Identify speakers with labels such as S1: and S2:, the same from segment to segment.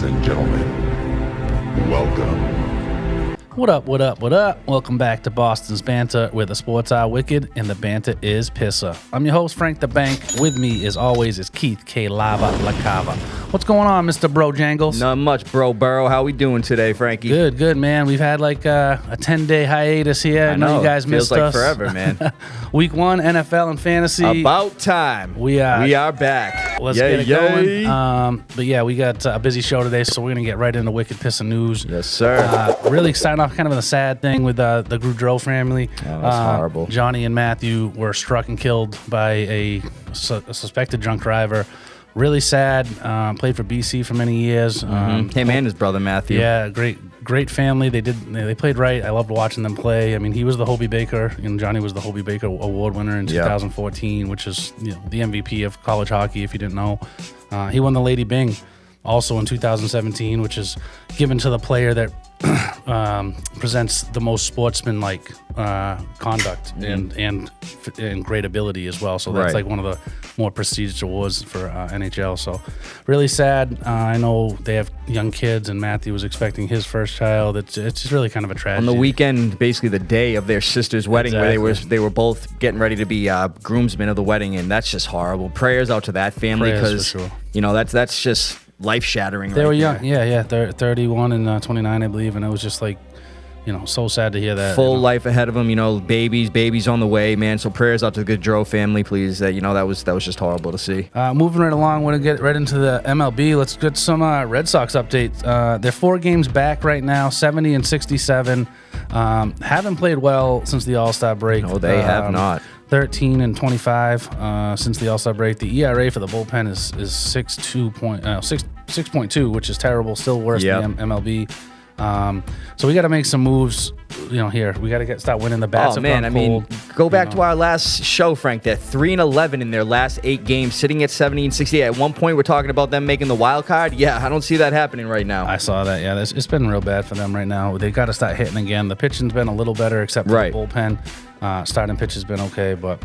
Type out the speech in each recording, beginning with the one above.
S1: and gentlemen, welcome.
S2: What up, what up, what up? Welcome back to Boston's Banter, where the sports are wicked and the banter is Pissah. I'm your host, Frank the Bank. With me, as always, is Keith LaCava. What's going on, Mr. Bro Jangles?
S3: Not much, Bro Burrow. How we doing today, Frankie?
S2: Good, man. We've had like a 10-day hiatus here. I know you guys missed us.
S3: Feels like forever, man.
S2: Week 1, NFL and fantasy.
S3: About time.
S2: We are
S3: back.
S2: Let's get it going. But yeah, we got a busy show today, so we're going to get right into Wicked Pissah news.
S3: Yes, sir.
S2: Really starting off kind of a sad thing with the Gaudreau family.
S3: Oh, that's horrible.
S2: Johnny and Matthew were struck and killed by a suspected drunk driver. Really sad. Played for BC for many years.
S3: Him and his brother Matthew.
S2: Yeah, great family. They played right. I loved watching them play. I mean, he was the Hobie Baker. Johnny was the Hobie Baker Award winner in 2014, which is the MVP of college hockey. If you didn't know, he won the Lady Byng also in 2017, which is given to the player that presents the most sportsman-like conduct and great ability as well. So that's like one of the more prestigious awards for NHL. So really sad. I know they have young kids, and Matthew was expecting his first child. It's just really kind of a tragedy.
S3: On the weekend, basically the day of their sister's wedding, where they were both getting ready to be groomsmen of the wedding, and that's just horrible. Prayers out to that family, because that's just life-shattering.
S2: They were young. Yeah. They're 31 and 29, I believe, and it was just like, so sad to hear that.
S3: Full life ahead of them, babies on the way, man. So prayers out to the Gaudreau family, please. That that was just horrible to see.
S2: Moving right along, we're gonna get right into the MLB. Let's get some Red Sox updates. They're 4 games back right now, 70 and 67. Haven't played well since the All-Star break.
S3: No, they have not.
S2: 13 and 25 since the All-Star break. The ERA for the bullpen is 6.2, which is terrible. Still worse than MLB. So we got to make some moves, here. We got to start winning the bats.
S3: Oh, man, go back to our last show, Frank. They're 3-11 in their last 8 games, sitting at 70 and 68. At one point, we're talking about them making the wild card. Yeah, I don't see that happening right now.
S2: I saw that, yeah. It's been real bad for them right now. They got to start hitting again. The pitching's been a little better, except for the bullpen. Starting pitch has been okay, but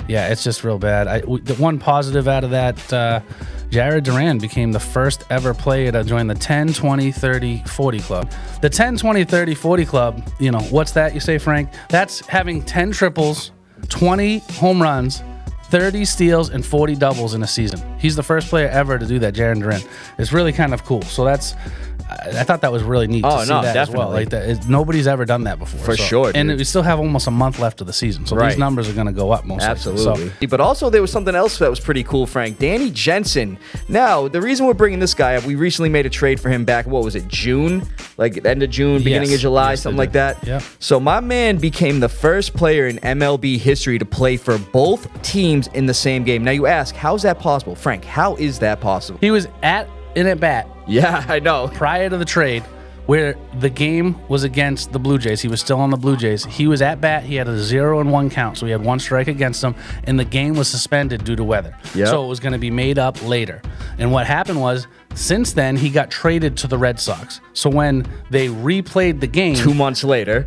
S2: yeah, it's just real bad. The one positive out of that, Jared Duran became the first ever player to join the 10, 20, 30, 40 club. The 10, 20, 30, 40 club, what's that, you say, Frank? That's having 10 triples, 20 home runs, 30 steals, and 40 doubles in a season. He's the first player ever to do that, Jared Duran. It's really kind of cool. So I thought that was really neat to see that
S3: definitely.
S2: as well. Like that, nobody's ever done that before.
S3: For sure, dude.
S2: And we still have almost a month left of the season, so these numbers are going to go up most
S3: Absolutely.
S2: likely.
S3: But also there was something else that was pretty cool, Frank. Danny Jensen. Now, the reason we're bringing this guy up, we recently made a trade for him back, what was it, June? Like end of June, beginning of July, something like that.
S2: Yeah.
S3: So my man became the first player in MLB history to play for both teams in the same game. Now you ask, how's that possible? Frank, how is that possible?
S2: He was at bat.
S3: Yeah, I know.
S2: Prior to the trade, where the game was against the Blue Jays. He was still on the Blue Jays. He was at bat. He had a 0-1 count, so he had 1 strike against him, and the game was suspended due to weather.
S3: Yep.
S2: So it was going to be made up later. And what happened was, since then, he got traded to the Red Sox. So when they replayed the game
S3: 2 months later,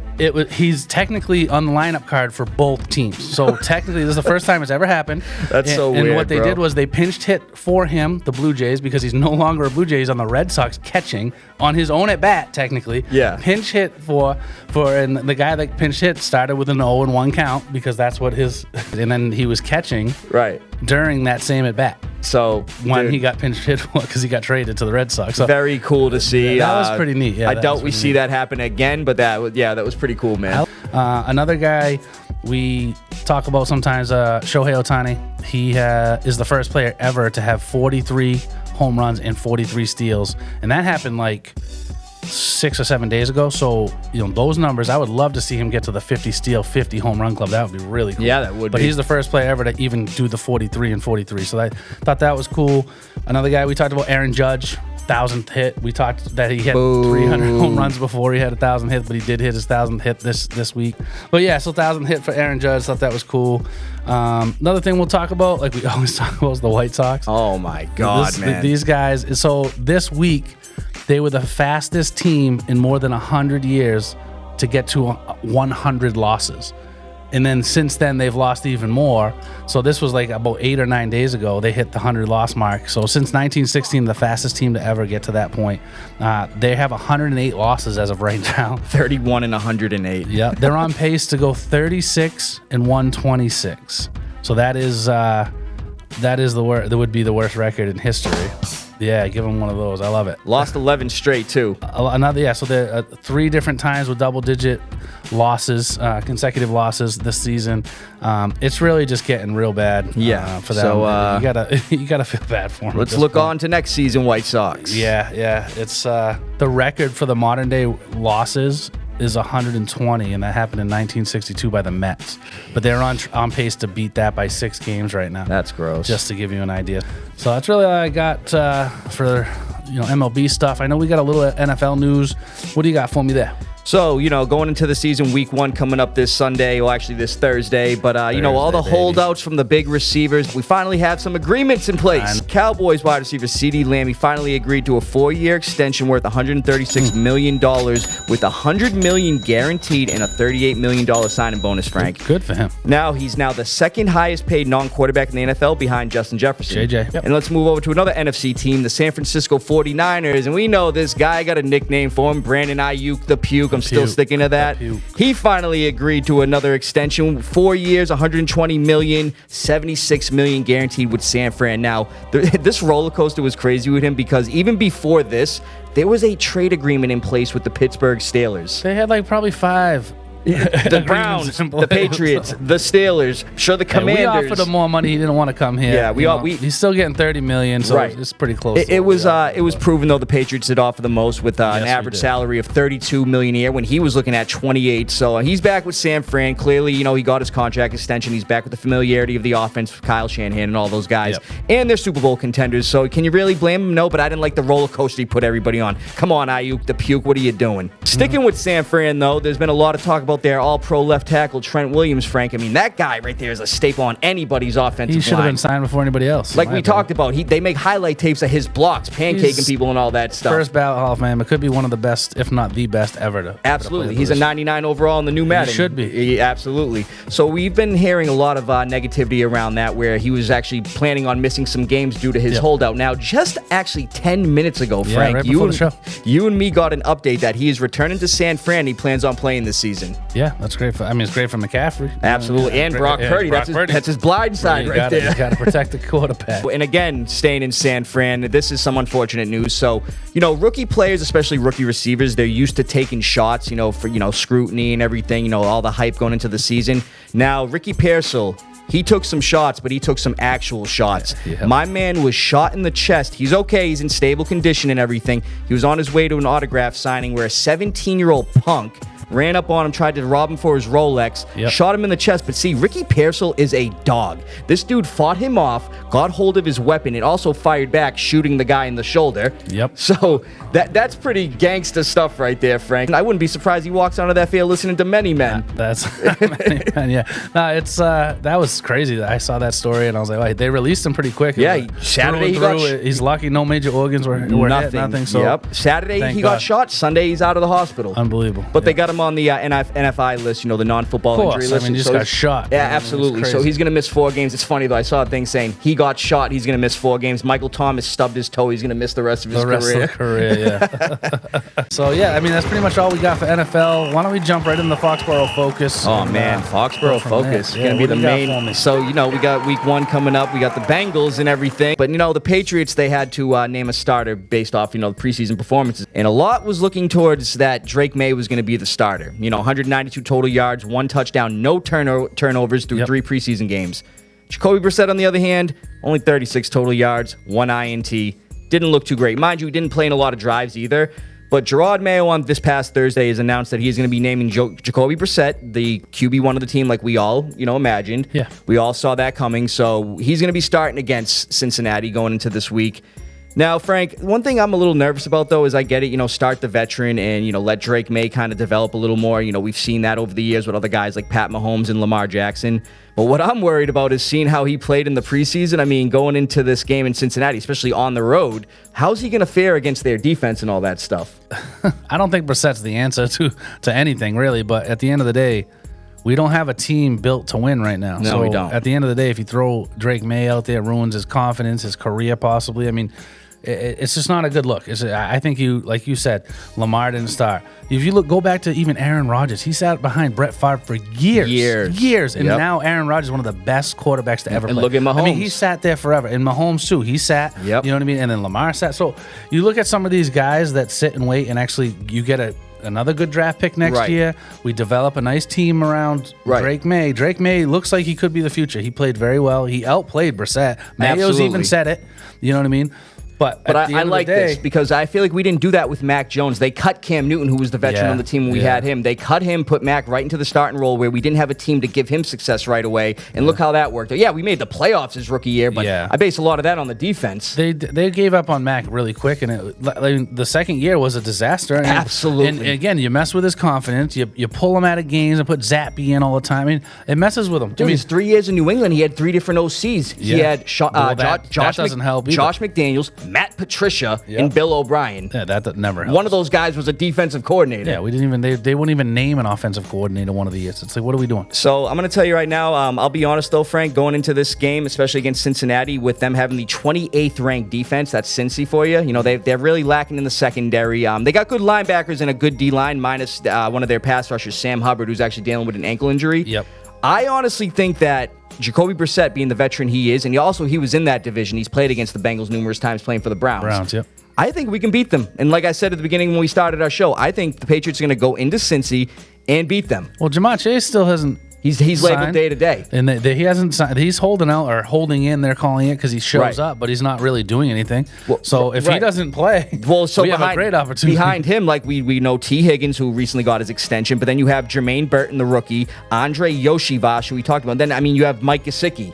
S2: he's technically on the lineup card for both teams. So technically, this is the first time it's ever happened.
S3: That's so weird,
S2: And what they did was they pinch hit for him, the Blue Jays, because he's no longer a Blue Jays, on the Red Sox catching on his own at bat, technically.
S3: Yeah.
S2: Pinch hit and the guy that pinch hit started with an 0-1 count, because that's what and then he was catching during that same at bat.
S3: So
S2: when he got pinch hit because he got traded to the Red Sox. So
S3: very cool to see.
S2: That was pretty neat. Yeah,
S3: I doubt we see that happen again, but that was pretty cool, man.
S2: Another guy we talk about sometimes, Shohei Ohtani. He is the first player ever to have 43 home runs and 43 steals, and that happened like 6 or 7 days ago. So those numbers, I would love to see him get to the 50 steal, 50 home run club. That would be really cool.
S3: Yeah, that would.
S2: But he's the first player ever to even do the 43 and 43. So I thought that was cool. Another guy we talked about, Aaron Judge, 1,000th hit. We talked that he had 300 home runs before he had 1,000 hits, but he did hit his 1,000th hit this week. But yeah, so 1,000th hit for Aaron Judge. Thought that was cool. Another thing we'll talk about, like we always talk about, is the White Sox.
S3: Oh my God, man!
S2: These guys. So this week, they were the fastest team in more than 100 years to get to 100 losses. And then since then, they've lost even more. So this was like about 8 or 9 days ago, they hit the 100-loss mark. So since 1916, the fastest team to ever get to that point. They have 108 losses as of right now.
S3: 31 and 108.
S2: Yeah, they're on pace to go 36 and 126. So that would be the worst record in history. Yeah, give them one of those. I love it.
S3: Lost 11 straight, too.
S2: So they're 3 different times with double-digit losses, consecutive losses this season. It's really just getting real bad for them. So you gotta feel bad for them.
S3: Let's look on to next season, White Sox.
S2: Yeah. It's the record for the modern-day losses is 120, and that happened in 1962 by the Mets. But they're on pace to beat that by 6 games right now.
S3: That's gross.
S2: Just to give you an idea. So that's really all I got for MLB stuff. I know we got a little NFL news. What do you got for me there?
S3: So, going into the season, week 1 coming up this Sunday, or actually this Thursday. But, all the holdouts from the big receivers, we finally have some agreements in place. Cowboys wide receiver CeeDee Lamb, he finally agreed to a 4-year extension worth $136 million with $100 million guaranteed and a $38 million signing bonus, Frank.
S2: Good for him.
S3: Now, he's now the second highest paid non-quarterback in the NFL behind Justin Jefferson.
S2: JJ. Yep.
S3: And let's move over to another NFC team, the San Francisco 49ers. And we know this guy got a nickname for him, Brandon Ayuk the Puke. I'm still sticking to that. He finally agreed to another extension, 4 years, $120 million, $76 million guaranteed with San Fran. Now, this roller coaster was crazy with him because even before this, there was a trade agreement in place with the Pittsburgh Steelers.
S2: They had probably 5.
S3: The Browns, the Patriots, the Steelers, sure the Commanders.
S2: We offered him more money. He didn't want to come here.
S3: Yeah,
S2: he's still getting $30 million, so it's pretty close.
S3: It was proven though the Patriots did offer the most with an average salary of $32 million a year when he was looking at 28. So he's back with San Fran. Clearly, he got his contract extension. He's back with the familiarity of the offense with Kyle Shanahan and all those guys, and they're Super Bowl contenders. So can you really blame him? No, but I didn't like the roller coaster he put everybody on. Come on, Ayuk the Puke, what are you doing? Sticking with San Fran though, there's been a lot of talk about their all-pro left tackle Trent Williams, Frank. I mean, that guy right there is a staple on anybody's offensive line.
S2: He should have been signed before anybody else.
S3: Like we talked about, they make highlight tapes of his blocks, pancaking people and all that stuff.
S2: First ballot Hall of Fame. It could be one of the best, if not the best ever.
S3: Absolutely. He's a 99 overall in the new Madden.
S2: He should be.
S3: Absolutely. So we've been hearing a lot of negativity around that where he was actually planning on missing some games due to his holdout. Now, just actually 10 minutes ago, Frank,
S2: right before the show,
S3: you and me got an update that he is returning to San Fran. He plans on playing this season.
S2: Yeah, that's great. It's great for McCaffrey.
S3: Absolutely. And Brock Purdy. That's his blind side right there.
S2: You got to protect the quarterback.
S3: And again, staying in San Fran, this is some unfortunate news. So, rookie players, especially rookie receivers, they're used to taking shots, for, scrutiny and everything, all the hype going into the season. Now, Ricky Pearsall, he took some shots, but he took some actual shots. Yeah. My man was shot in the chest. He's okay. He's in stable condition and everything. He was on his way to an autograph signing where a 17-year-old punk ran up on him, tried to rob him for his Rolex, shot him in the chest. But see, Ricky Pearsall is a dog. This dude fought him off, got hold of his weapon, and also fired back, shooting the guy in the shoulder.
S2: Yep.
S3: So that's pretty gangster stuff right there, Frank. And I wouldn't be surprised he walks onto that field listening to Many Men.
S2: That's Many Men, yeah. No, it's that was crazy. I saw that story and I was like, they released him pretty quick.
S3: Yeah, Saturday
S2: he's lucky no major organs were hit, nothing. So
S3: Saturday he got shot. Sunday he's out of the hospital.
S2: Unbelievable.
S3: But they got him on the NFI list, the non-football injury list.
S2: I mean, he just got shot.
S3: Yeah, absolutely. So he's going to miss 4 games. It's funny, though. I saw a thing saying he got shot. He's going to miss 4 games. Michael Thomas stubbed his toe. He's going to miss the rest of his career.
S2: Yeah. So, that's pretty much all we got for NFL. Why don't we jump right into the Foxboro focus?
S3: Oh, man. Foxboro focus. It's going to be the main. So, we got week 1 coming up. We got the Bengals and everything. But, the Patriots, they had to name a starter based off, the preseason performances. And a lot was looking towards that Drake May was going to be the starter. 192 total yards, 1 touchdown, no turnovers through 3 preseason games. Jacoby Brissett, on the other hand, only 36 total yards, 1 INT. Didn't look too great. Mind you, he didn't play in a lot of drives either. But Gerard Mayo on this past Thursday has announced that he's going to be naming Jacoby Brissett the QB1 of the team like we all, imagined.
S2: Yeah.
S3: We all saw that coming. So he's going to be starting against Cincinnati going into this week. Now, Frank, one thing I'm a little nervous about, though, is I get it, start the veteran and, let Drake May kind of develop a little more. We've seen that over the years with other guys like Pat Mahomes and Lamar Jackson. But what I'm worried about is seeing how he played in the preseason. I mean, going into this game in Cincinnati, especially on the road, how's he going to fare against their defense and all that stuff?
S2: I don't think Brissett's the answer to anything, really. But at the end of the day, we don't have a team built to win right now.
S3: No,
S2: so
S3: we don't.
S2: At the end of the day, if you throw Drake May out there, it ruins his confidence, his career possibly. I mean, it's just not a good look. I think like you said, Lamar didn't start. If you go back to even Aaron Rodgers, he sat behind Brett Favre for years. And now Aaron Rodgers is one of the best quarterbacks to ever play.
S3: And look at Mahomes.
S2: I mean, he sat there forever. And Mahomes, too. He sat, you know what I mean? And then Lamar sat. So you look at some of these guys that sit and wait, and actually you get another good draft pick next year. We develop a nice team around Drake May. Drake May looks like he could be the future. He played very well. He outplayed Brissett. Mayo's even said it. You know what I mean? But
S3: I like this because I feel like we didn't do that with Mac Jones. They cut Cam Newton, who was the veteran on the team when we had him. They cut him, put Mac right into the starting role where we didn't have a team to give him success right away. And look how that worked. Yeah, we made the playoffs his rookie year, but I base a lot of that on the defense.
S2: They gave up on Mac really quick, and the second year was a disaster.
S3: Absolutely.
S2: And again, you mess with his confidence. You pull him out of games and put Zappy in all the time. I mean, it messes with him.
S3: Dude, his 3 years in New England, he had 3 different OCs. He had Josh McDaniels, Matt Patricia, and Bill O'Brien.
S2: Yeah, that never helps.
S3: One of those guys was a defensive coordinator.
S2: Yeah, we didn't even they wouldn't even name an offensive coordinator one of the years. It's like, what are we doing?
S3: So I'm going to tell you right now, I'll be honest though, Frank, going into this game, especially against Cincinnati, with them having the 28th ranked defense, that's Cincy for you. You know, they're really lacking in the secondary. They got good linebackers and a good D-line, minus one of their pass rushers, Sam Hubbard, who's actually dealing with an ankle injury.
S2: Yep.
S3: I honestly think that Jacoby Brissett, being the veteran he is, and he was in that division. He's played against the Bengals numerous times playing for the Browns.
S2: Yep.
S3: I think we can beat them. And like I said at the beginning when we started our show, I think the Patriots are going to go into Cincy and beat them.
S2: Well, Jamar Chase still hasn't.
S3: He's labeled day to day,
S2: and he hasn't signed. He's holding out or holding in. They're calling it because he shows up, but he's not really doing anything. Well, so if he doesn't play, we have a great opportunity
S3: behind him. Like we know T. Higgins, who recently got his extension, but then you have Jermaine Burton, the rookie, Andre Yoshivash, who we talked about. Then you have Mike Gesicki.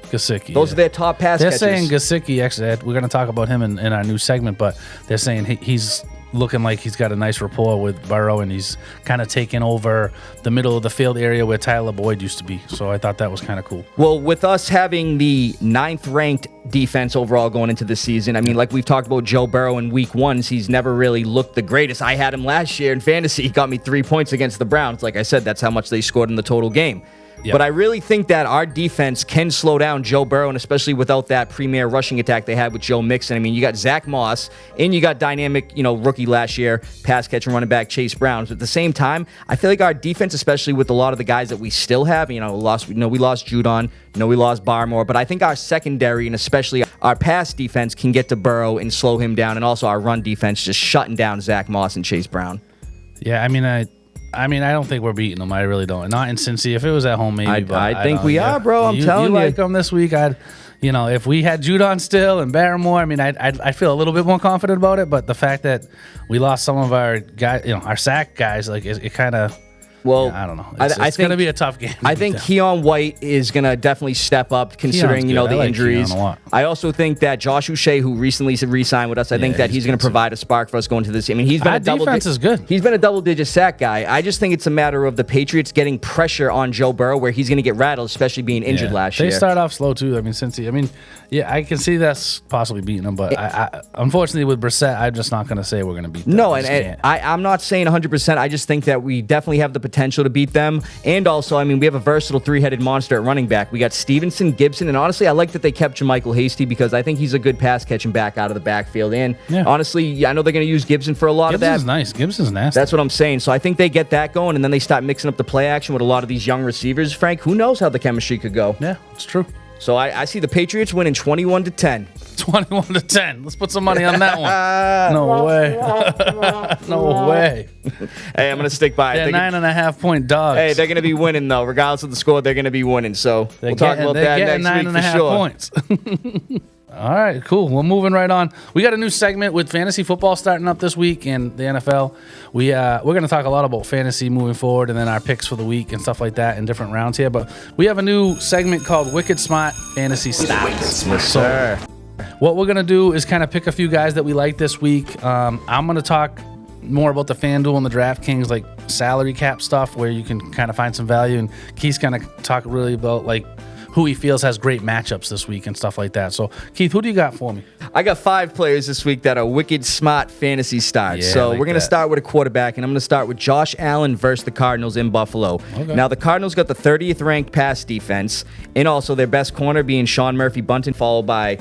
S3: Those are their top pass catchers.
S2: They're saying Gesicki. Actually, we're going to talk about him in our new segment, but they're saying he's looking like he's got a nice rapport with Burrow, and he's kind of taking over the middle of the field area where Tyler Boyd used to be. So I thought that was kind of cool.
S3: Well, with us having the 9th ranked defense overall going into the season, I mean, like we've talked about Joe Burrow in week 1, he's never really looked the greatest. I had him last year in fantasy. He got me 3 points against the Browns. Like I said, that's how much they scored in the total game. Yep. But I really think that our defense can slow down Joe Burrow, and especially without that premier rushing attack they had with Joe Mixon. I mean, you got Zach Moss, and you got dynamic, rookie last year, pass catcher running back Chase Brown. But at the same time, I feel like our defense, especially with a lot of the guys that we still have, we lost Judon, we lost Barmore, but I think our secondary and especially our pass defense can get to Burrow and slow him down, and also our run defense just shutting down Zach Moss and Chase Brown.
S2: Yeah, I don't think we're beating them. I really don't. Not in Cincy. If it was at home, maybe.
S3: I think we are, bro. I'm telling you.
S2: You like them this week. If we had Judon still and Barmore, I feel a little bit more confident about it. But the fact that we lost some of our guys, our sack guys, like it kind of. Well, I don't know. It's going to be a tough game.
S3: I think Keon White is going to definitely step up considering, the injuries. I also think that Josh Uche, who recently re-signed with us, I think that he's going to provide a spark for us going to this. I mean, he's been
S2: defense is good.
S3: He's been a double-digit sack guy. I just think it's a matter of the Patriots getting pressure on Joe Burrow where he's going to get rattled, especially being injured last year.
S2: They start off slow too. I can see that's possibly beating them, but unfortunately with Brissett, I'm just not going to say we're going to beat them.
S3: No, and I'm not saying 100%. I just think that we definitely have the potential to beat them. And also, we have a versatile 3-headed monster at running back. We got Stevenson, Gibson, and honestly, I like that they kept Jermichael Hasty because I think he's a good pass catching back out of the backfield. And honestly, I know they're going to use Gibson for a lot of that.
S2: Gibson's nasty.
S3: That's what I'm saying. So I think they get that going, and then they start mixing up the play action with a lot of these young receivers. Frank, who knows how the chemistry could go?
S2: Yeah, it's true.
S3: So I see the Patriots winning 21-10.
S2: 21-10. Let's put some money on that one. No way. No way.
S3: Hey, I'm going to stick by it.
S2: They're 9.5-point dogs.
S3: Hey, they're going to be winning, though. Regardless of the score, they're going to be winning. So we'll talk about that next week for sure.
S2: Points. All right, cool. We're moving right on. We got a new segment with fantasy football starting up this week in the NFL. We're going to talk a lot about fantasy moving forward and then our picks for the week and stuff like that in different rounds here. But we have a new segment called Wicked Smaht Fantasy Stahts.
S3: Yes, sir.
S2: What we're going to do is kind of pick a few guys that we like this week. I'm going to talk more about the FanDuel and the DraftKings, like salary cap stuff where you can kind of find some value. And Keith's going to talk really about like who he feels has great matchups this week and stuff like that. So, Keith, who do you got for me?
S3: I got 5 players this week that are wicked smart fantasy starts.
S2: Yeah,
S3: so
S2: like
S3: we're going to
S2: that.
S3: start with a quarterback, and I'm going to start with Josh Allen versus the Cardinals in Buffalo.
S2: Okay.
S3: Now, the Cardinals got the 30th ranked pass defense, and also their best corner being Sean Murphy-Bunting, followed by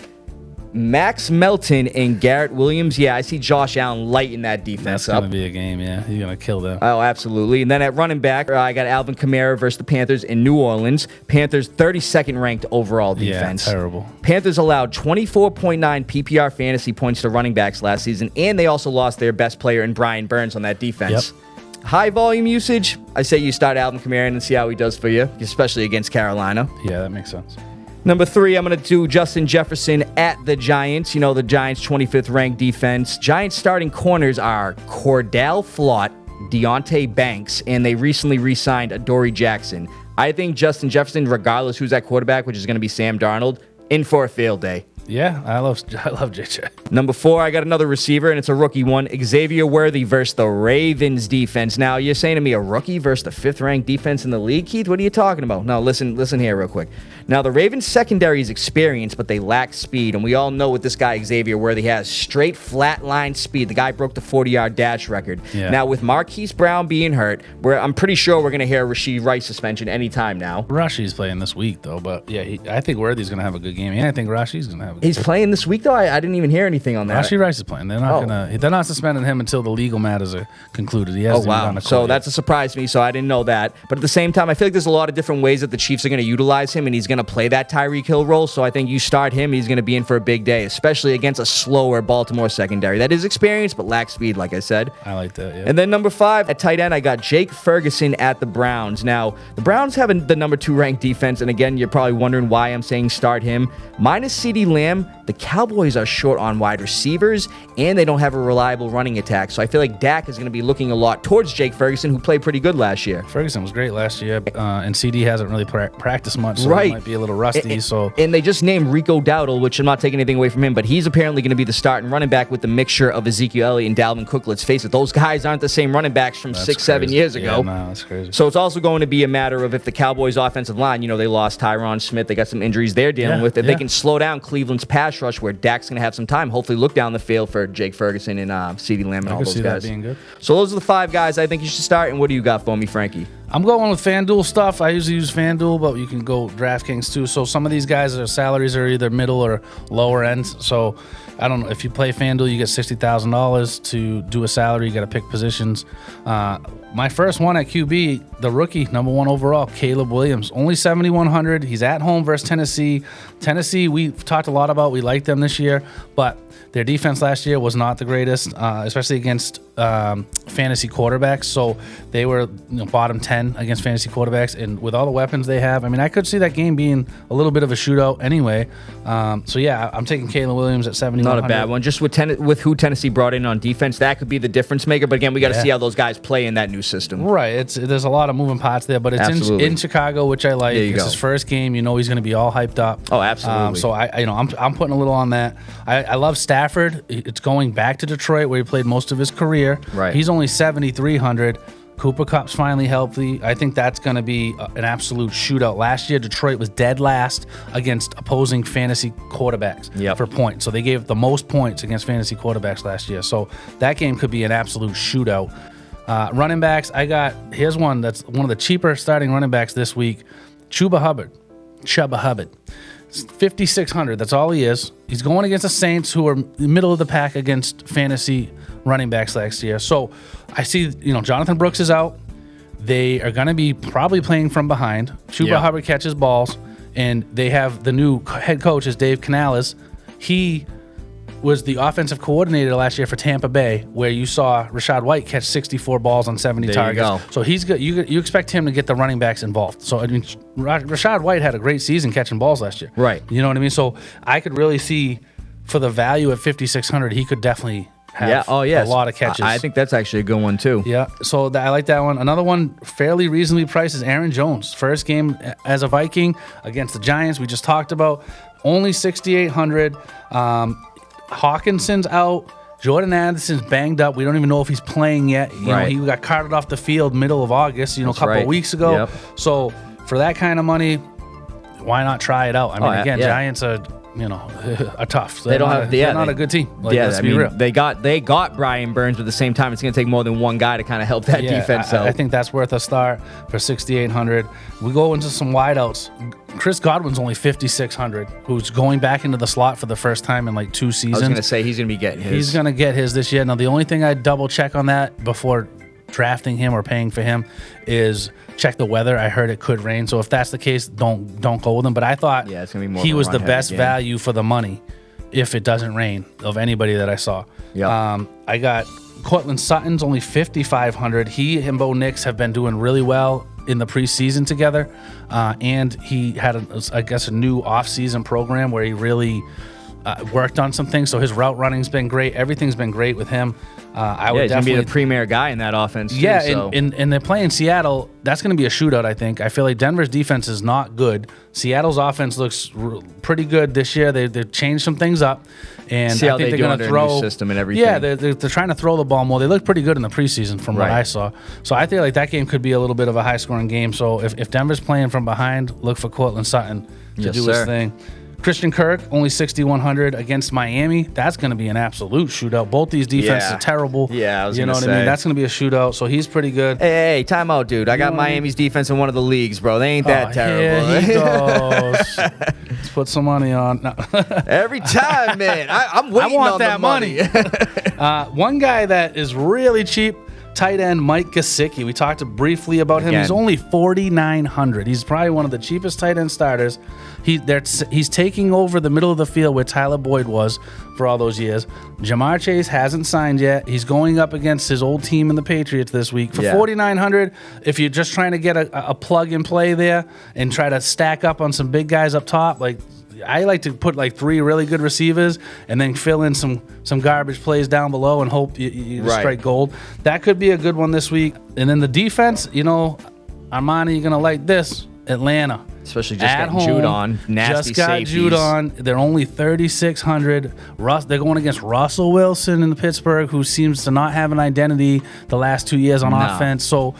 S3: Max Melton and Garrett Williams. Yeah, I see Josh Allen lighting that defense
S2: That's
S3: up.
S2: going to be a game, yeah. He's going to kill them.
S3: Oh, absolutely. And then at running back, I got Alvin Kamara versus the Panthers in New Orleans. Panthers 32nd ranked overall defense.
S2: Yeah, terrible.
S3: Panthers allowed 24.9 PPR fantasy points to running backs last season, and they also lost their best player in Brian Burns on that defense.
S2: Yep.
S3: High volume usage, I say you start Alvin Kamara and see how he does for you, especially against Carolina.
S2: Yeah, that makes sense.
S3: Number 3, I'm going to do Justin Jefferson at the Giants. You know, the Giants' 25th ranked defense. Giants starting corners are Cordell Flott, Deontay Banks, and they recently re-signed Adoree Jackson. I think Justin Jefferson, regardless who's at quarterback, which is going to be Sam Darnold, in for a field day.
S2: Yeah, I love JJ.
S3: Number 4, I got another receiver, and it's a rookie one. Xavier Worthy versus the Ravens defense. Now, you're saying to me a rookie versus the 5th-ranked defense in the league, Keith? What are you talking about? No, listen here real quick. Now, the Ravens secondary is experienced, but they lack speed, and we all know what this guy Xavier Worthy has. Straight, flat-line speed. The guy broke the 40-yard dash record.
S2: Yeah.
S3: Now, with Marquise Brown being hurt, I'm pretty sure we're going to hear a Rashee Rice suspension anytime now.
S2: Rashi's playing this week, though, but yeah, I think Worthy's going to have a good game, and I think Rashi's going to have a good
S3: He's playing this week, though? I didn't even hear anything on that.
S2: Rashee Rice is playing. They're not suspending him until the legal matters are concluded. He hasn't even gone to court
S3: So
S2: yet.
S3: that's a surprise to me, so I didn't know that. But at the same time, I feel like there's a lot of different ways that the Chiefs are going to utilize him, and he's going to play that Tyreek Hill role. So I think you start him, he's going to be in for a big day, especially against a slower Baltimore secondary. That is experienced, but lacks speed, like I said.
S2: I like that, yeah.
S3: And then number 5, at tight end, I got Jake Ferguson at the Browns. Now, the Browns have the number 2 ranked defense, and again, you're probably wondering why I'm saying start him. Minus CeeDee Lamb, the Cowboys are short on wide receivers, and they don't have a reliable running attack. So I feel like Dak is going to be looking a lot towards Jake Ferguson, who played pretty good last year.
S2: Ferguson was great last year, and CD hasn't really practiced much, so
S3: Right.
S2: he might be a little rusty.
S3: And they just named Rico Dowdle, which I'm not taking anything away from him, but he's apparently going to be the starting running back with the mixture of Ezekiel Elliott and Dalvin Cook. Let's face it, those guys aren't the same running backs from
S2: That's
S3: 6-7
S2: crazy.
S3: years ago.
S2: Yeah, no, that's crazy.
S3: So it's also going to be a matter of if the Cowboys' offensive line, they lost Tyron Smith, they got some injuries they're dealing with. If they can slow down Cleveland's pass rush, where Dak's going to have some time, hopefully look down the field for Jake Ferguson and CeeDee Lamb and all those
S2: see
S3: guys.
S2: that being good.
S3: So those are the 5 guys I think you should start. And what do you got for me, Frankie?
S2: I'm going with FanDuel stuff. I usually use FanDuel, but you can go DraftKings too. So some of these guys, their salaries are either middle or lower end. So I don't know. If you play FanDuel, you get $60,000 to do a salary. You got to pick positions. My first one at QB, the rookie, number 1 overall, Caleb Williams. Only 7,100. He's at home versus Tennessee. Tennessee, we've talked a lot about. We like them this year, but their defense last year was not the greatest, especially against fantasy quarterbacks. So they were bottom 10 against fantasy quarterbacks. And with all the weapons they have, I could see that game being a little bit of a shootout anyway. So yeah, I'm taking Caleb Williams at 7,100.
S3: Not a bad one. Just with who Tennessee brought in on defense, that could be the difference maker. But again, we got to see how those guys play in that new system.
S2: Right. There's a lot of moving parts there, but it's in Chicago, which I like. It's his first game. He's going to be all hyped up.
S3: Oh, absolutely.
S2: So I'm putting a little on that. I love Stafford. It's going back to Detroit where he played most of his career.
S3: Right.
S2: He's only 7,300. Cooper Kupp's finally healthy. I think that's going to be an absolute shootout. Last year, Detroit was dead last against opposing fantasy quarterbacks for points. So they gave the most points against fantasy quarterbacks last year. So that game could be an absolute shootout. Running backs, here's one that's one of the cheaper starting running backs this week, Chuba Hubbard. 5,600. That's all he is. He's going against the Saints, who are middle of the pack against fantasy running backs last year. So I see, Jonathan Brooks is out. They are going to be probably playing from behind. Chuba Hubbard catches balls, and they have the new head coach is Dave Canales. He was the offensive coordinator last year for Tampa Bay, where you saw Rachaad White catch 64 balls on 70 targets. So he's good. You expect him to get the running backs involved. So Rachaad White had a great season catching balls last year.
S3: Right.
S2: You know what I mean? So I could really see for the value at 5,600, he could definitely have a lot of catches.
S3: I think that's actually a good one too.
S2: Yeah, so I like that one. Another one fairly reasonably priced is Aaron Jones. First game as a Viking against the Giants, we just talked about. Only 6,800. Hawkinson's out. Jordan Addison's banged up. We don't even know if he's playing yet. You know, he got carted off the field middle of August, a couple of weeks ago. So for that kind of money, why not try it out? I mean, again, Giants are are tough. They're not a good team. Let's be real.
S3: They got Brian Burns, but at the same time, it's going to take more than one guy to kind of help that defense out.
S2: I think that's worth a start for 6,800. We go into some wideouts. Chris Godwin's only 5,600, who's going back into the slot for the first time in like 2 seasons.
S3: I was going to say he's going to be getting his.
S2: He's going to get his this year. Now, the only thing I'd double check on that before drafting him or paying for him is check the weather. I heard it could rain, so if that's the case, don't go with him. But I thought
S3: it's gonna be more
S2: he was the best value for the money if it doesn't rain of anybody that I saw. I got Cortland Sutton's only 5,500. He and Bo Nix have been doing really well in the preseason together, and he had a new off-season program where he really worked on some things. So his route running's been great. Everything's been great with him. I would
S3: he's
S2: definitely
S3: gonna be the premier guy in that offense.
S2: Yeah,
S3: too,
S2: and they're playing Seattle. That's going to be a shootout, I think. I feel like Denver's defense is not good. Seattle's offense looks pretty good this year. They've changed some things up, and
S3: see how
S2: I think
S3: they
S2: they're going to throw
S3: a new system and everything.
S2: Yeah, they're trying to throw the ball more. They look pretty good in the preseason from what I saw. So I feel like that game could be a little bit of a high-scoring game. So if Denver's playing from behind, look for Cortland Sutton to do his thing. Christian Kirk, only 6,100 against Miami. That's going to be an absolute shootout. Both these defenses are terrible.
S3: Yeah, I was
S2: you know what I mean? That's going to be a shootout, so he's pretty good.
S3: Hey, time out, dude. I got Miami's defense in one of the leagues, bro. They ain't that terrible.
S2: Here he goes. Let's put some money on. No.
S3: Every time, man. I'm waiting on that money.
S2: One guy that is really cheap, tight end Mike Gesicki. We talked briefly about him. He's only 4,900. He's probably one of the cheapest tight end starters. He's taking over the middle of the field where Tyler Boyd was for all those years. Jamar Chase hasn't signed yet. He's going up against his old team in the Patriots this week. For 4,900, if you're just trying to get a plug and play there and try to stack up on some big guys up top, like I like to put like 3 really good receivers and then fill in some garbage plays down below and hope you strike gold. That could be a good one this week. And then the defense, Armani, you're going to like this. Atlanta.
S3: Especially just getting Judon. Nasty
S2: just got
S3: safeties.
S2: Judon. They're only 3,600. They're going against Russell Wilson in Pittsburgh, who seems to not have an identity the last 2 years on offense. So,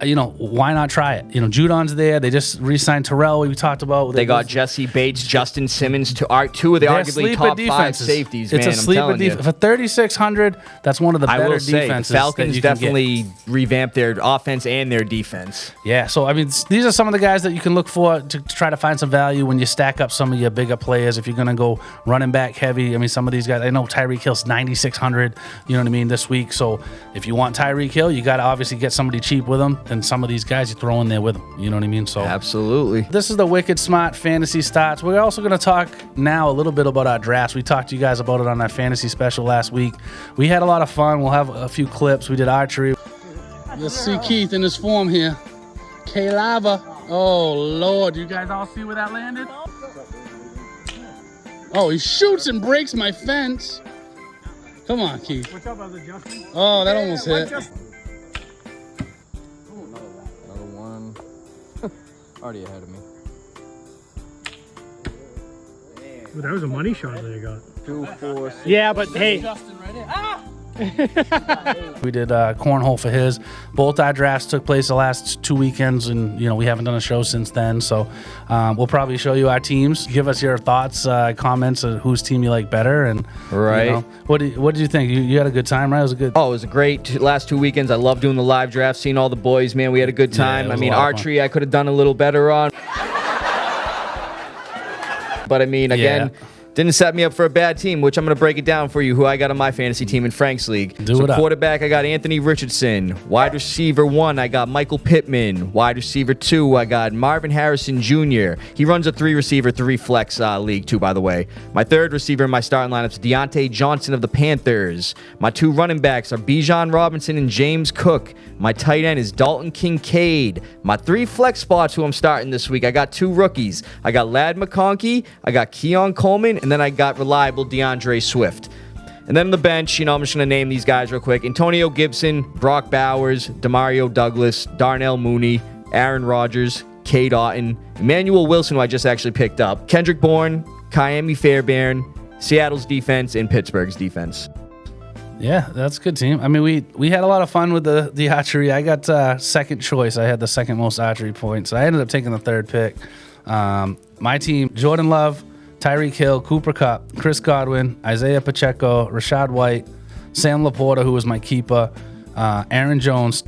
S2: why not try it? Judon's there. They just re-signed Terrell. We talked about.
S3: They got Jesse Bates, Justin Simmons, two of the arguably top defenses. 5 safeties.
S2: It's a sleeper defense. For 3,600, that's one of the better defenses.
S3: The Falcons definitely revamped their offense and their defense.
S2: Yeah, so I mean, these are some of the guys that you can look for to try to find some value when you stack up some of your bigger players. If you're going to go running back heavy, I mean, some of these guys. I know Tyreek Hill's 9,600. You know what I mean? This week. So if you want Tyreek Hill, you got to obviously get somebody cheap with him. And some of these guys you throw in there with them. You know what I mean? So
S3: absolutely.
S2: This is the Wicked Smaht Fantasy Stahts. We're also going to talk now a little bit about our drafts. We talked to you guys about it on our fantasy special last week. We had a lot of fun. We'll have a few clips. We did archery. Let's see Keith in his form here. K-Lava. Oh, Lord. You guys all see where that landed? Oh, he shoots and breaks my fence. Come on, Keith.
S4: What's up, brother Justin?
S2: Oh, that almost hit.
S5: Already ahead of me.
S4: Well, that was a money shot that I got.
S5: 2, 4, 6.
S4: Yeah, but hey.
S2: We did cornhole for his. Both our drafts took place the last 2 weekends, and we haven't done a show since then. So we'll probably show you our teams. Give us your thoughts, comments of whose team you like better, and what did you think? You had a good time, right? It was a good.
S3: Oh, it was a great last 2 weekends. I love doing the live draft, seeing all the boys. Man, we had a good time.
S2: Yeah,
S3: I mean, archery I could have done a little better on, but I mean, again. Yeah. Didn't set me up for a bad team, which I'm going to break it down for you, who I got on my fantasy team in Frank's league. Quarterback, I got Anthony Richardson. Wide receiver 1, I got Michael Pittman. Wide receiver 2, I got Marvin Harrison Jr. He runs a 3-receiver, 3-flex league, too, by the way. My third receiver in my starting lineup is Deontay Johnson of the Panthers. My 2 running backs are Bijan Robinson and James Cook. My tight end is Dalton Kincaid. My 3 flex spots who I'm starting this week, I got 2 rookies. I got Ladd McConkey, I got Keon Coleman, and then I got reliable DeAndre Swift. And then on the bench, I'm just going to name these guys real quick. Antonio Gibson, Brock Bowers, Demario Douglas, Darnell Mooney, Aaron Rodgers, Cade Otton, Emmanuel Wilson, who I just actually picked up, Kendrick Bourne, Kyami Fairbairn, Seattle's defense, and Pittsburgh's defense.
S2: Yeah, that's a good team. I mean, we had a lot of fun with the archery. I got second choice. I had the second most archery points. I ended up taking the third pick. My team, Jordan Love, Tyreek Hill, Cooper Kupp, Chris Godwin, Isaiah Pacheco, Rashad White, Sam Laporta, who was my keeper, Aaron Jones,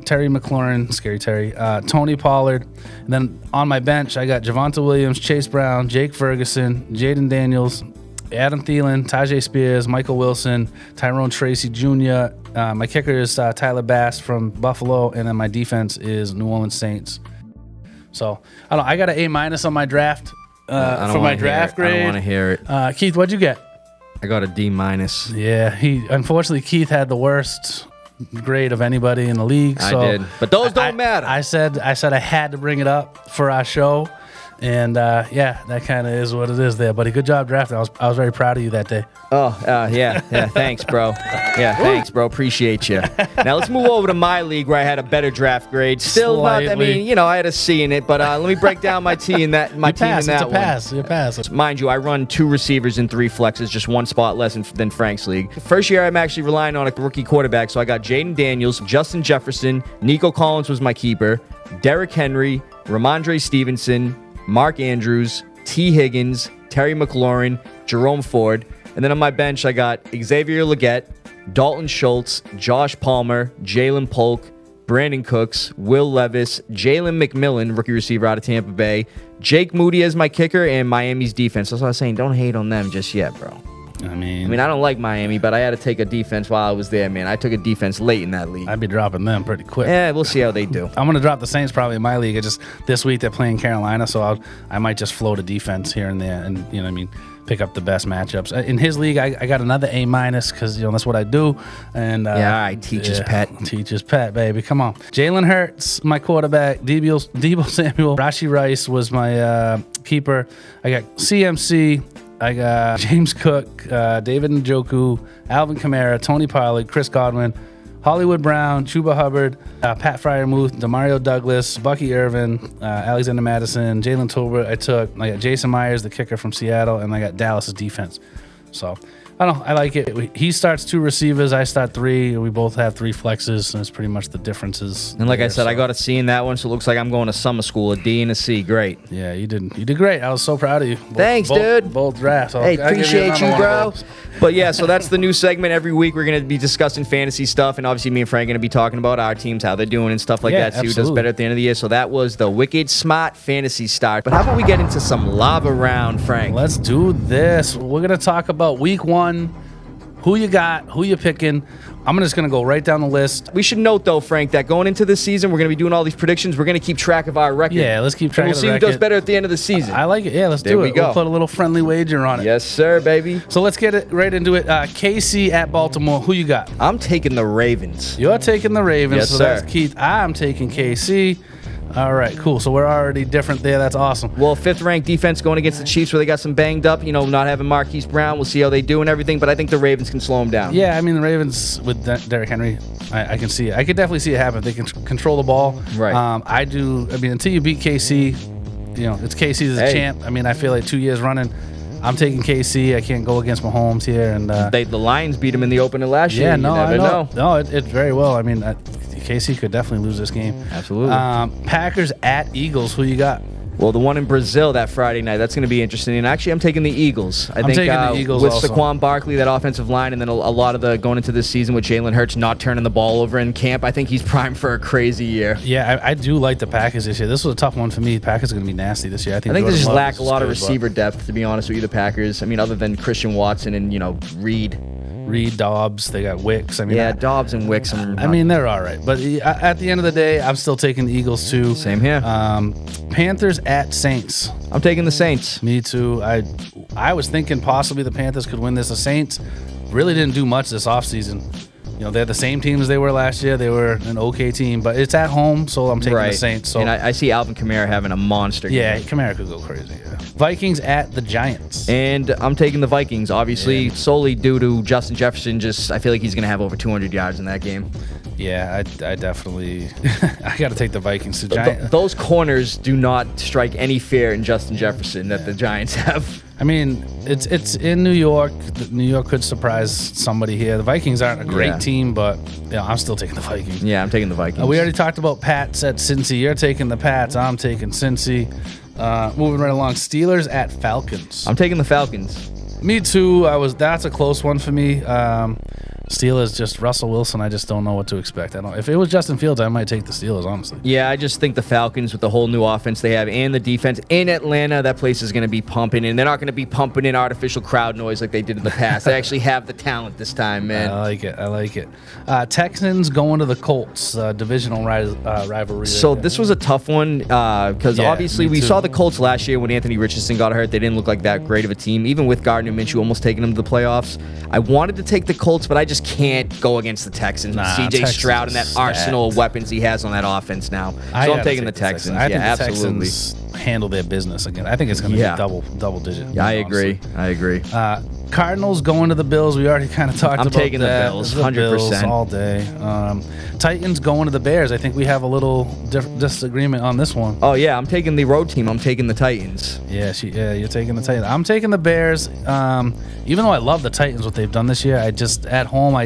S2: Terry McLaurin, scary Terry, Tony Pollard. And then on my bench, I got Javonte Williams, Chase Brown, Jake Ferguson, Jaden Daniels, Adam Thielen, Tajay Spears, Michael Wilson, Tyrone Tracy Jr. My kicker is Tyler Bass from Buffalo, and then my defense is New Orleans Saints. So I got an A- on my draft for my draft grade.
S3: I don't want to hear it.
S2: Keith, what'd you get?
S3: I got a D-.
S2: Yeah, unfortunately Keith had the worst grade of anybody in the league. So
S3: I did, but those don't matter.
S2: I said I had to bring it up for our show. And that kind of is what it is there, buddy. Good job drafting. I was very proud of you that day.
S3: Yeah. Thanks, bro. Yeah, thanks, bro. Appreciate you. Now let's move over to my league where I had a better draft grade. Still not. I mean, I had a C in it, but let me break down my team in that. My team in that one.
S2: You pass.
S3: Mind you, I run 2 receivers and 3 flexes, just 1 spot less than Frank's league. First year, I'm actually relying on a rookie quarterback, so I got Jaden Daniels, Justin Jefferson, Nico Collins was my keeper, Derrick Henry, Ramondre Stevenson, Mark Andrews, T. Higgins, Terry McLaurin, Jerome Ford. And then on my bench, I got Xavier Legette, Dalton Schultz, Josh Palmer, Jalen Polk, Brandon Cooks, Will Levis, Jalen McMillan, rookie receiver out of Tampa Bay, Jake Moody as my kicker, and Miami's defense. That's what I was saying. Don't hate on them just yet, bro.
S2: I mean,
S3: I don't like Miami, but I had to take a defense while I was there, man. I took a defense late in that league.
S2: I'd be dropping them pretty quick.
S3: Yeah, we'll see how they do.
S2: I'm going to drop the Saints probably in my league. This week they're playing Carolina, so I might just float a defense here and there and, pick up the best matchups. In his league, I got another A- because, that's what I do. And all
S3: right, teach his pet.
S2: Teach his pet, baby. Come on. Jalen Hurts, my quarterback. Deebo Samuel. Rashee Rice was my keeper. I got CMC. I got James Cook, David Njoku, Alvin Kamara, Tony Pollard, Chris Godwin, Hollywood Brown, Chuba Hubbard, Pat Freiermuth, Demario Douglas, Bucky Irvin, Alexander Madison, Jalen Tolbert. I got Jason Myers, the kicker from Seattle, and I got Dallas's defense. So I don't know. I like it. He starts 2 receivers. I start 3. We both have 3 flexes, and it's pretty much the differences.
S3: And like I said, I got a C in that one, so it looks like I'm going to summer school, a D and a C. Great.
S2: Yeah, you did great. I was so proud of you.
S3: Thanks, dude.
S2: Both drafts.
S3: Hey, appreciate you, bro. But yeah, so that's the new segment. Every week we're going to be discussing fantasy stuff, and obviously me and Frank are going to be talking about our teams, how they're doing and stuff like that. See who does better at the end of the year. So that was the Wicked Smaht Fantasy Start. But how about we get into some lava round, Frank?
S2: Let's do this. We're going to talk about week 1. Who you got? Who you picking? I'm just going to go right down the list.
S3: We should note, though, Frank, that going into this season, we're going to be doing all these predictions. We're going to keep track of our record.
S2: Yeah, let's keep track of the record.
S3: We'll see who does better at the end of the season.
S2: I like it. Yeah, let's do it. We'll put a little friendly wager on it.
S3: Yes, sir, baby.
S2: So let's get it right into it. KC at Baltimore. Who you got?
S3: I'm taking the Ravens.
S2: You're taking the Ravens.
S3: Yes,
S2: so
S3: sir.
S2: That's Keith. I'm taking KC. All right, cool. So we're already different there. That's awesome.
S3: Well, 5th-ranked defense going against the Chiefs where they got some banged up, not having Marquise Brown. We'll see how they do and everything, but I think the Ravens can slow them down.
S2: Yeah, I mean, the Ravens with Derrick Henry, I can see it. I could definitely see it happen. They can control the ball.
S3: Right.
S2: Until you beat KC, it's KC's the champ. I mean, I feel like 2 years running, I'm taking KC. I can't go against Mahomes here. And
S3: the Lions beat him in the opener last year.
S2: No,
S3: you never know.
S2: No, it very well. I mean, KC could definitely lose this game.
S3: Absolutely.
S2: Packers at Eagles. Who you got?
S3: Well, the one in Brazil that Friday night, that's going to be interesting. And actually, I'm taking the Eagles. I think
S2: taking the Eagles
S3: with
S2: also.
S3: Saquon Barkley, that offensive line, and then a lot of the going into this season with Jalen Hurts not turning the ball over in camp, I think he's primed for a crazy year.
S2: Yeah, I do like the Packers this year. This was a tough one for me. The Packers are going to be nasty this year. I think
S3: they just lack a lot of receiver depth, to be honest with you, the Packers. I mean, other than Christian Watson and, Reed.
S2: Dobbs, they got Wicks. I mean,
S3: Dobbs and Wicks.
S2: They're all right. But at the end of the day, I'm still taking the Eagles too.
S3: Same here.
S2: Panthers at Saints.
S3: I'm taking the Saints.
S2: Me too. I was thinking possibly the Panthers could win this. The Saints really didn't do much this offseason. They're the same team as they were last year. They were an okay team, but it's at home, so I'm taking the Saints. So
S3: and I see Alvin Kamara having a monster game.
S2: Yeah, Kamara could go crazy. Yeah. Vikings at the Giants.
S3: And I'm taking the Vikings, obviously, solely due to Justin Jefferson. I feel like he's going to have over 200 yards in that game.
S2: Yeah, I definitely I got to take the Vikings.
S3: Those corners do not strike any fear in Justin Jefferson that the Giants have.
S2: I mean, it's in New York. New York could surprise somebody here. The Vikings aren't a great team, but I'm still taking the Vikings.
S3: Yeah, I'm taking the Vikings.
S2: We already talked about Pats at Cincy. You're taking the Pats. I'm taking Cincy. Moving right along, Steelers at Falcons.
S3: I'm taking the Falcons.
S2: Me too. That's a close one for me. Steelers, just Russell Wilson. I just don't know what to expect. If it was Justin Fields, I might take the Steelers, honestly.
S3: Yeah, I just think the Falcons, with the whole new offense they have and the defense in Atlanta, that place is going to be pumping, and they're not going to be pumping in artificial crowd noise like they did in the past. They actually have the talent this time, man.
S2: I like it. Texans going to the Colts, divisional rivalry.
S3: So this was a tough one because obviously we saw the Colts last year when Anthony Richardson got hurt. They didn't look like that great of a team, even with Gardner Minshew almost taking them to the playoffs. I wanted to take the Colts, but I just can't go against the Texans with C.J. Stroud and that arsenal of weapons he has on that offense now. So I'm taking the Texans.
S2: I think the
S3: absolutely.
S2: Texans handle their business again. I think it's going to be double digit.
S3: Yeah, I agree.
S2: Cardinals going to the Bills. We already kind of talked about that.
S3: I'm taking the Bills, 100%.
S2: Bills all day. Titans going to the Bears. I think we have a little disagreement on this one.
S3: Oh, yeah, I'm taking the road team. I'm taking the Titans.
S2: Yeah, you're taking the Titans. I'm taking the Bears. Even though I love the Titans, what they've done this year, at home,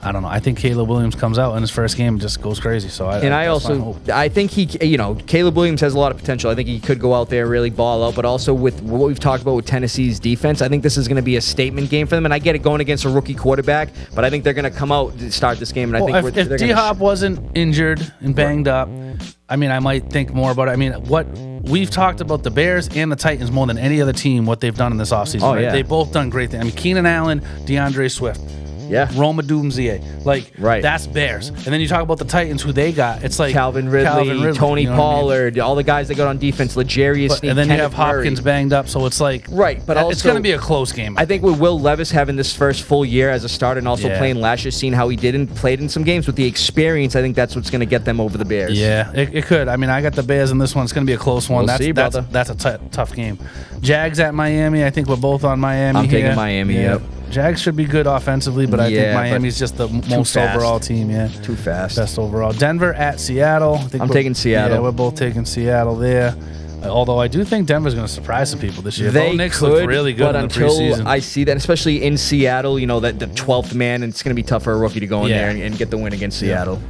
S2: I don't know. I think Caleb Williams comes out in his first game and just goes crazy. So
S3: I think he, Caleb Williams has a lot of potential. I think he could go out there and really ball out. But also with what we've talked about with Tennessee's defense, I think this is going to be a statement game for them. And I get it going against a rookie quarterback, but I think they're going to come out to start this game. And I think
S2: if D-Hop wasn't injured and banged up, I might think more about it. What we've talked about the Bears and the Titans more than any other team, what they've done in this offseason.
S3: Oh,
S2: right?
S3: yeah.
S2: They've both done great things. Keenan Allen, DeAndre Swift.
S3: Yeah.
S2: Roma Doomsday. That's Bears. And then you talk about the Titans, who they got. It's like
S3: Calvin Ridley, Tony Pollard, all the guys that got on defense, L'Jarius Sneed,
S2: and then
S3: Kenneth
S2: you have Hopkins
S3: Murray.
S2: Banged up, so it's like
S3: but also
S2: it's going to be a close game.
S3: I think with Will Levis having this first full year as a starter and also playing last year, seeing how he did and played in some games with the experience, I think that's what's going to get them over the Bears.
S2: Yeah, it could. I got the Bears in this one. It's going to be a close one.
S3: We'll see, brother.
S2: That's a tough game. Jags at Miami. I think we're both on Miami.
S3: I'm taking Miami. Yep.
S2: Jags should be good offensively, but I think Miami's just the most overall team. Yeah,
S3: too fast.
S2: Best overall. Denver at Seattle.
S3: I'm taking Seattle.
S2: Yeah, we're both taking Seattle there. Although I do think Denver's going to surprise some people this year.
S3: They
S2: Bo Nix looked really good in the preseason.
S3: Until I see that, especially in Seattle, that the 12th man, and it's going to be tough for a rookie to go in there and get the win against Seattle.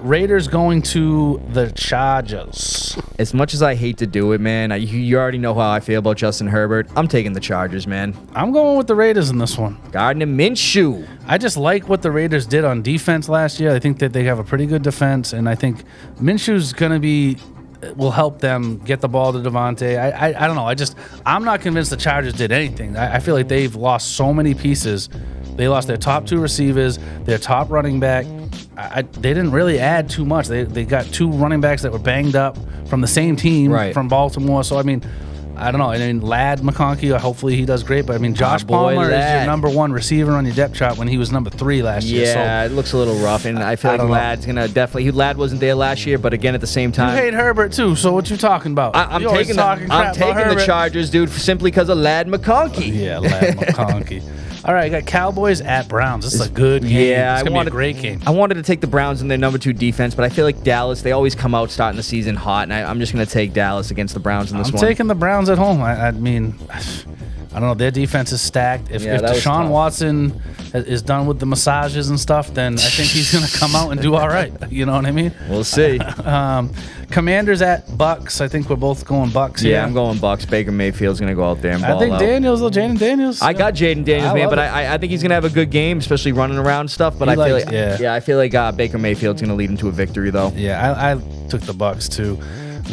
S2: Raiders going to the Chargers.
S3: As much as I hate to do it, man, you already know how I feel about Justin Herbert. I'm taking the Chargers, man.
S2: I'm going with the Raiders in this one.
S3: Gardner Minshew.
S2: I just like what the Raiders did on defense last year. I think that they have a pretty good defense, and I think Minshew's going to will help them get the ball to Devontae. I don't know. I'm not convinced the Chargers did anything. I feel like they've lost so many pieces. They lost their top two receivers, their top running back. They didn't really add too much. They got two running backs that were banged up from the same team from Baltimore. So, I don't know. Ladd McConkey, hopefully he does great. But, Josh Palmer is your number one receiver on your depth chart when he was number 3 last year.
S3: Yeah,
S2: so,
S3: it looks a little rough. And I feel like Ladd's going to definitely – Ladd wasn't there last year, but again, at the same time –
S2: You hate Herbert, too. So what you talking about?
S3: I'm taking the Chargers, dude, simply because of Ladd McConkey.
S2: Yeah, Ladd McConkey. All right, I got Cowboys at Browns. This is a good game.
S3: Yeah,
S2: it's going to be a great game.
S3: I wanted to take the Browns in their number 2 defense, but I feel like Dallas, they always come out starting the season hot, and I'm just going to take Dallas against the Browns in this one.
S2: I'm taking the Browns at home. I don't know. Their defense is stacked. If Deshaun Watson is done with the massages and stuff, then I think he's going to come out and do all right. You know what I mean?
S3: We'll see.
S2: Commanders at Bucks. I think we're both going Bucks here.
S3: Yeah, I'm going Bucks. Baker Mayfield's going to go out there and ball out.
S2: I think Jaden Daniels.
S3: I got Jaden Daniels, man, but I think he's going to have a good game, especially running around and stuff. But I feel like Baker Mayfield's going to lead him to a victory, though.
S2: Yeah, I took the Bucks, too.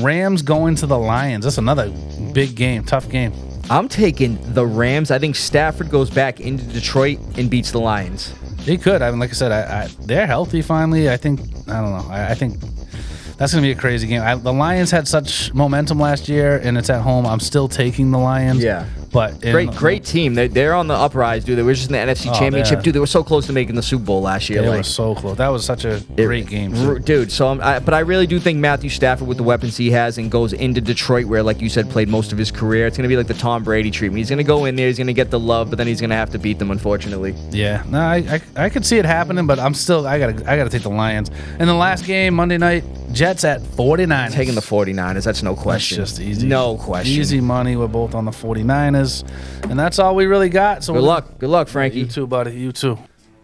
S2: Rams going to the Lions. That's another big game, tough game.
S3: I'm taking the Rams. I think Stafford goes back into Detroit and beats the Lions.
S2: He could. Like I said, they're healthy finally. I think that's going to be a crazy game. The Lions had such momentum last year, and it's at home. I'm still taking the Lions.
S3: Yeah.
S2: But
S3: great team. They're on the uprise, dude. They were just in the NFC Championship, dude. They were so close to making the Super Bowl last year.
S2: They were so close. That was such a great game,
S3: dude. So, but I really do think Matthew Stafford, with the weapons he has, and goes into Detroit, where, like you said, played most of his career. It's gonna be like the Tom Brady treatment. He's gonna go in there. He's gonna get the love, but then he's gonna have to beat them, unfortunately.
S2: Yeah. No, I could see it happening, but I'm still I gotta take the Lions. And the last game, Monday night, Jets at 49ers.
S3: Taking the 49ers. That's no question.
S2: That's just easy.
S3: No question.
S2: Easy money. We're both on the 49ers. And that's all we really got. So
S3: Good luck, Frankie.
S2: You too, buddy. You too.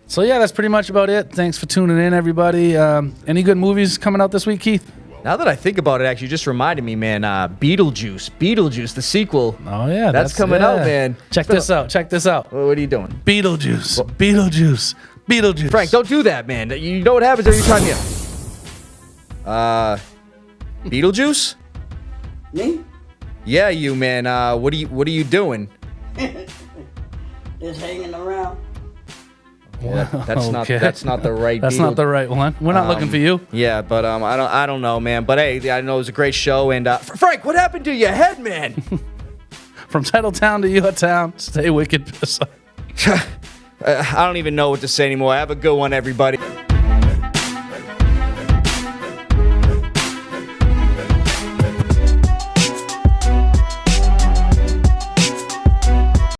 S2: So, yeah, that's pretty much about it. Thanks for tuning in, everybody. Any good movies coming out this week, Keith?
S3: Now that I think about it, actually, you just reminded me, man. Beetlejuice, the sequel.
S2: Oh yeah,
S3: That's coming out, man.
S2: Check this out.
S3: What are you doing?
S2: Beetlejuice.
S3: Frank, don't do that, man. You know what happens every time you... Beetlejuice?
S6: Me?
S3: Yeah, you, man. What are you doing?
S6: Just hanging around.
S3: Yeah, that's
S2: Okay.
S3: not the right.
S2: That's not the right one. We're not looking for you.
S3: Yeah, but I don't know, man. But hey, I know it was a great show. And Frank, what happened to your head, man?
S2: From Titletown to your town, stay wicked, Pissah.
S3: I don't even know what to say anymore. Have a good one, everybody.